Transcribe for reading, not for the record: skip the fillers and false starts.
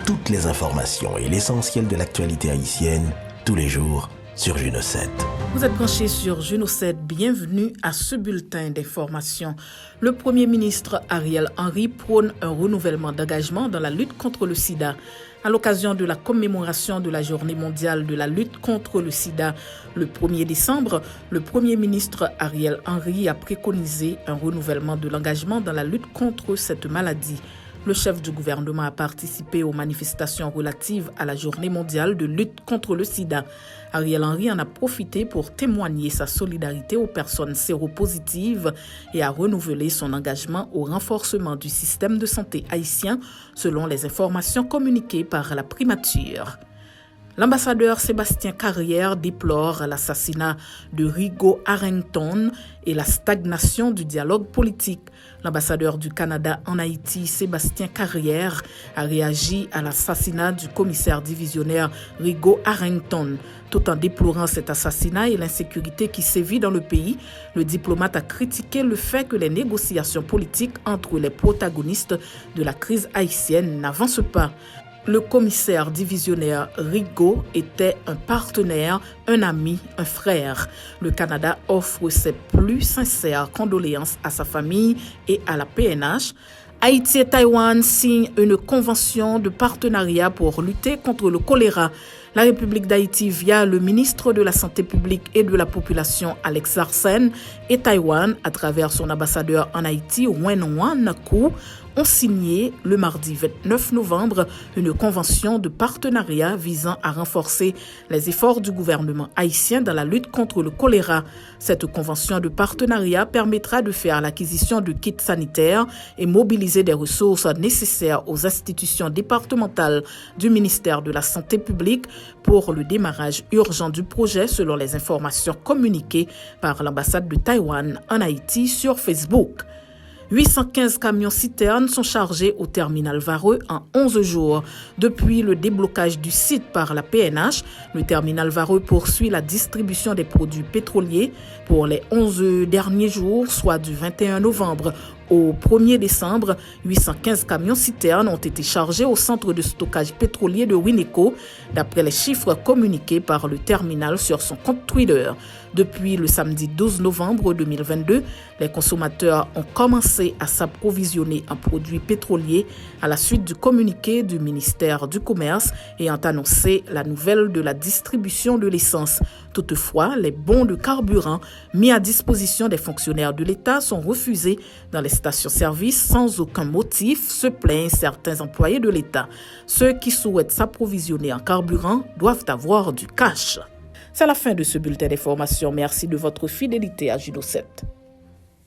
toutes les informations et l'essentiel de l'actualité haïtienne, tous les jours, sur Juno 7. Vous êtes branchés sur Juno 7, bienvenue à ce bulletin d'information. Le Premier ministre Ariel Henry prône un renouvellement d'engagement dans la lutte contre le sida. À l'occasion de la commémoration de la Journée mondiale de la lutte contre le sida, le 1er décembre, le Premier ministre Ariel Henry a préconisé un renouvellement de l'engagement dans la lutte contre cette maladie. Le chef du gouvernement a participé aux manifestations relatives à la Journée mondiale de lutte contre le sida. Ariel Henry en a profité pour témoigner sa solidarité aux personnes séropositives et a renouvelé son engagement au renforcement du système de santé haïtien selon les informations communiquées par la primature. L'ambassadeur Sébastien Carrière déplore l'assassinat de Rigaud Arrington et la stagnation du dialogue politique. L'ambassadeur du Canada en Haïti, Sébastien Carrière, a réagi à l'assassinat du commissaire divisionnaire Rigaud Arrington. Tout en déplorant cet assassinat et l'insécurité qui sévit dans le pays, le diplomate a critiqué le fait que les négociations politiques entre les protagonistes de la crise haïtienne n'avancent pas. Le commissaire divisionnaire Rigaud était un partenaire, un ami, un frère. Le Canada offre ses plus sincères condoléances à sa famille et à la PNH. Haïti et Taïwan signent une convention de partenariat pour lutter contre le choléra. La République d'Haïti, via le ministre de la Santé publique et de la Population, Alex Arsène, et Taïwan, à travers son ambassadeur en Haïti, Wen Kou, ont signé le mardi 29 novembre une convention de partenariat visant à renforcer les efforts du gouvernement haïtien dans la lutte contre le choléra. Cette convention de partenariat permettra de faire l'acquisition de kits sanitaires et mobiliser des ressources nécessaires aux institutions départementales du ministère de la Santé publique pour le démarrage urgent du projet selon les informations communiquées par l'ambassade de Taïwan en Haïti sur Facebook. 815 camions-citernes sont chargés au terminal Vareux en 11 jours. Depuis le déblocage du site par la PNH, le terminal Vareux poursuit la distribution des produits pétroliers pour les 11 derniers jours, soit du 21 novembre au 1er décembre. 815 camions-citernes ont été chargés au centre de stockage pétrolier de Wineco, d'après les chiffres communiqués par le terminal sur son compte Twitter. Depuis le samedi 12 novembre 2022, les consommateurs ont commencé à s'approvisionner en produits pétroliers à la suite du communiqué du ministère du Commerce ayant annoncé la nouvelle de la distribution de l'essence. Toutefois, les bons de carburant mis à disposition des fonctionnaires de l'État sont refusés dans les stations-service sans aucun motif, se plaignent certains employés de l'État. Ceux qui souhaitent s'approvisionner en carburant doivent avoir du cash. C'est la fin de ce bulletin d'information. Merci de votre fidélité à Juno 7.